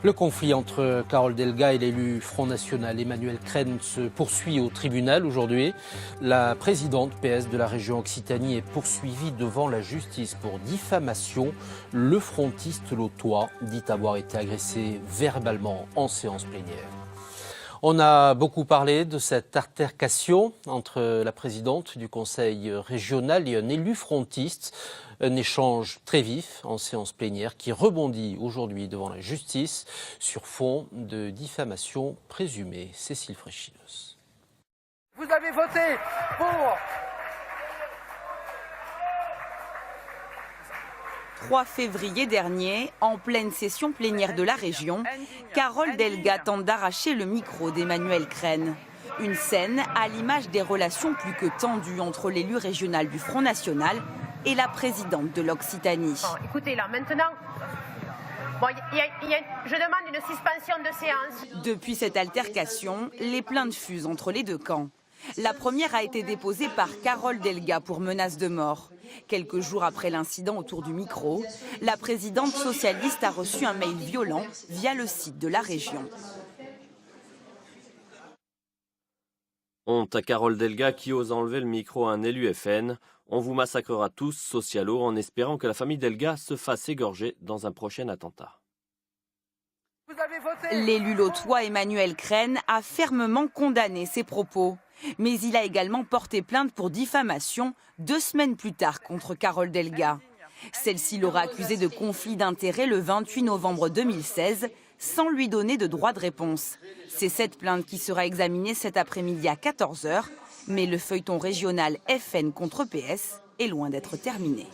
Le conflit entre Carole Delga et l'élu Front National Emmanuel Crène se poursuit au tribunal aujourd'hui. La présidente PS de la région Occitanie est poursuivie devant la justice pour diffamation. Le frontiste lautois dit avoir été agressé verbalement en séance plénière. On a beaucoup parlé de cette altercation entre la présidente du conseil régional et un élu frontiste. Un échange très vif en séance plénière qui rebondit aujourd'hui devant la justice sur fond de diffamation présumée. Cécile Fréchinos. Vous avez voté pour 3 février dernier, en pleine session plénière de la région, Carole Delga tente d'arracher le micro d'Emmanuel Crène. Une scène à l'image des relations plus que tendues entre l'élu régional du Front National et la présidente de l'Occitanie. Bon, écoutez, là, maintenant, je demande une suspension de séance. Depuis cette altercation, les plaintes fusent entre les deux camps. La première a été déposée par Carole Delga pour menace de mort. Quelques jours après l'incident autour du micro, la présidente socialiste a reçu un mail violent via le site de la région. Honte à Carole Delga qui ose enlever le micro à un élu FN. On vous massacrera tous, socialos, en espérant que la famille Delga se fasse égorger dans un prochain attentat. L'élu lautois Emmanuel Crène a fermement condamné ces propos. Mais il a également porté plainte pour diffamation 2 semaines plus tard contre Carole Delga. Celle-ci l'aura accusé de conflit d'intérêts le 28 novembre 2016 sans lui donner de droit de réponse. C'est cette plainte qui sera examinée cet après-midi à 14 h, mais le feuilleton régional FN contre PS est loin d'être terminé.